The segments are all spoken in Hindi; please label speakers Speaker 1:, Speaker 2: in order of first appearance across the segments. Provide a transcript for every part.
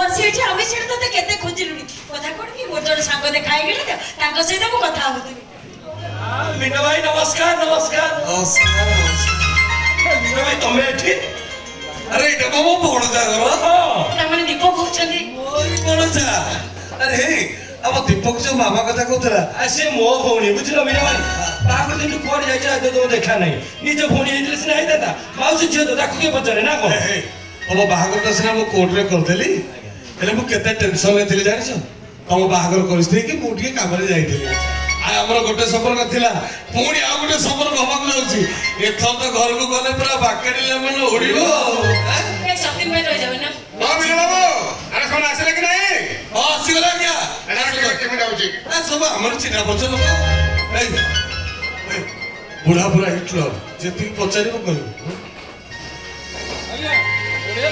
Speaker 1: ଆସି ଏଠି ଆମେ ସେଠି ତତେ କେତେ ଖୋଜିଲୁଣି କଥା କଣ କି ମୋର ଜଣେ ସାଙ୍ଗ ଦେଖା ହେଇଗଲେ ତ ତାଙ୍କ ସହିତ ମୁଁ କଥା ହଉଥିଲି।
Speaker 2: मीना भाई नमस्कार नमस्कार
Speaker 3: नमस्कार
Speaker 2: मीना भाई तमे एठी
Speaker 3: अरे एटा मो भणजा घर
Speaker 1: ताମାନେ दीपक होचंदी
Speaker 3: मोरी भणजा अरे अब दीपक जो मामा कथा कहतला
Speaker 2: से मो भौणी बुझलो मीना भाई बाहर दिन कोड जाय छ तो देखा नहीं निज भौणी हेतले से नहीं देता माउसी झियो तो ताकू के पचरे ना को
Speaker 3: अब बाहागर तो सिना मो कोर्ट रे करदेली हेले मो केते टेंशन ले थिले जानि छ तम बाहागर करस्ते कि मो टिके काम रे जाइथिली आमर गोटे संपर्क थिला पुणी आ गोटे संपर्क हबाक लाउची एथर तो घर को गले पूरा बाकेडी लेमन उड़िबो
Speaker 1: ए सतिन भाई रह जावे ना
Speaker 3: हां बिना बाबू अरे कोन आसले कि नहीं हां आसीगला क्या अरे के में जाउची आ सब हमर चिना बच लोक ए बुढ़ा बुढ़ा हिटलर जेति पचारिबो कहू आज्ञा ओडिया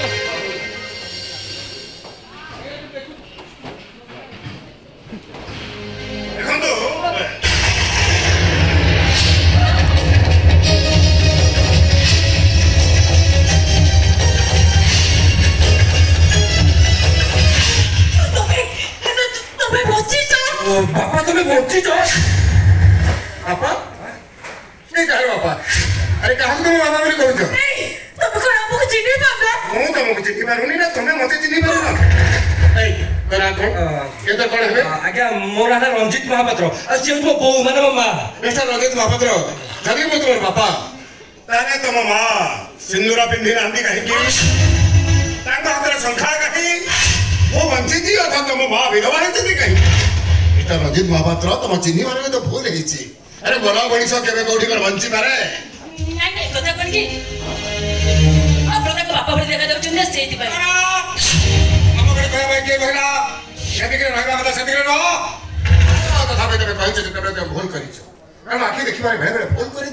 Speaker 3: देखंतो
Speaker 2: बापा तुम्हें बच्ची जो
Speaker 3: बापा नहीं कह बापा अरे कहा तुम बाबा बोली कहू
Speaker 1: तुम कौन हमको चिन्ह पाबला
Speaker 3: मु तुमको चिन्ह पारुनी ना तुम मते चिन्ह पारुना ए तोरा कोन के तो कोन हेबे
Speaker 2: आज्ञा मोर नाम रंजित महापात्र आ से तो बो माने मां
Speaker 3: मिस्टर रंजित महापात्र जदी मो तुम बापा ताने तुम मां सिंदूरा पिंधी रांदी कहि की तांको हाथ संख्या कहि वो वंची जी अथा तुम मां विधवा है जदी कहि मिस्टर रंजित महापात्र तुम चिन्ह माने तो भूल हेची अरे बड़ा बड़ी सो केबे कोठी कर वंची मारे
Speaker 1: नहीं नहीं कथा कोन की आप लोग बापा बड़ी देखा जाउ चुने सेति भाई
Speaker 3: हम बड़े कहे भाई के कहला यदि के रहबा मत सदी रहो तथा बे तबे कहि जे तबे भूल करी छ हम आखी देखि बारे भेले भेले भूल करी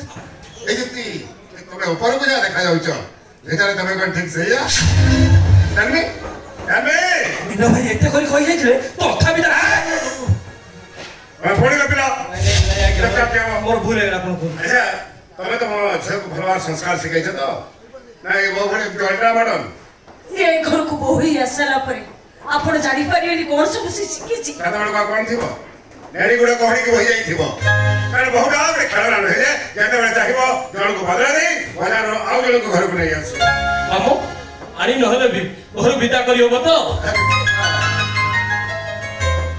Speaker 3: ए जति तबे ऊपर को जा देखा जाउ छ भीतर तबे कोन ठीक से या जानबे
Speaker 2: मीना भाई एते करी कहि जाइले तथा भी
Speaker 3: मैं फोड़ी का पिला
Speaker 2: मोर भूल है आपन को
Speaker 3: अच्छा तबे तो छे भलवा संस्कार सिखाइ छ तो ना ए बहु बड़े डंडा मडन
Speaker 1: ये घर को बोही असला परे आपण जानि परियनी कोन सब शिखी छी
Speaker 3: कथा बड़ कोन थिबो नेड़ी गुडे कहणी के होई जाई थिबो कारण बहुटा बड़े खेलना रहे जे जेते बड़े चाहिबो जण को बदला दे बाजार आउ जण को घर को नहीं आसो
Speaker 2: मामो आनी नहले भी घर विदा करियो तो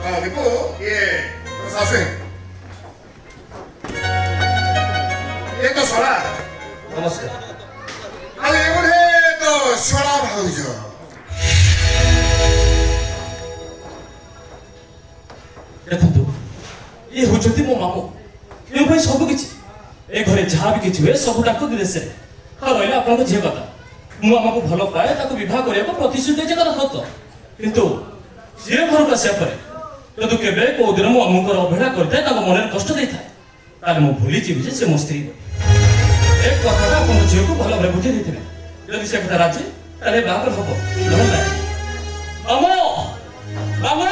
Speaker 3: हां देखो ये सासे ये तो सोला
Speaker 2: नमस्कार
Speaker 3: अरे ये बोले तो सोला भाउजो
Speaker 2: देखंतु ये होचती मो मामो ए भाई सब किछि ए घरे जहा भी किछि हुए सब डाक देसे हा रहला आपन को जे कथा मु हमको भलो पाए ताको विवाह करिया को प्रतिश्रुति जे कथा सत किंतु जे घर का से परे यदि केबे को दिन मु हमको अवहेला करते ताको मन कष्ट देता ताले मु भूली जी जे से मो स्त्री एक कथा का अपन जे को भलो बुझे देथिले यदि से कथा राजी ताले बापर हबो नहला अमो बाबू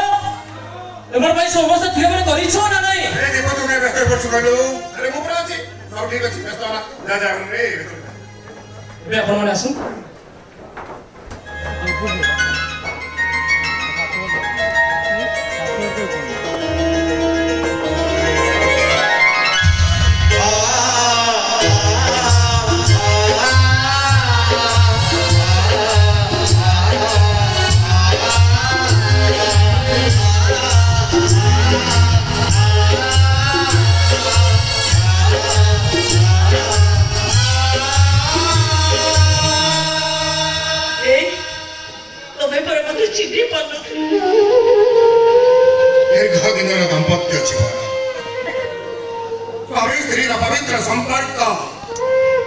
Speaker 2: एमर भाई समस्त ठीक भाବରେ କରିଛ ନା ନାହିଁ
Speaker 3: अरे देखो तुमने व्यस्त कर सुनलो अरे मु पर अछि सब ठीक अछि व्यस्त वाला जा जा रे
Speaker 2: ଏବେ ଆପଣ ମାନେ ଆସନ୍ତୁ
Speaker 3: दीर्घ दिन दाम्पत्य जीवन स्वामी स्त्री पवित्र संपर्क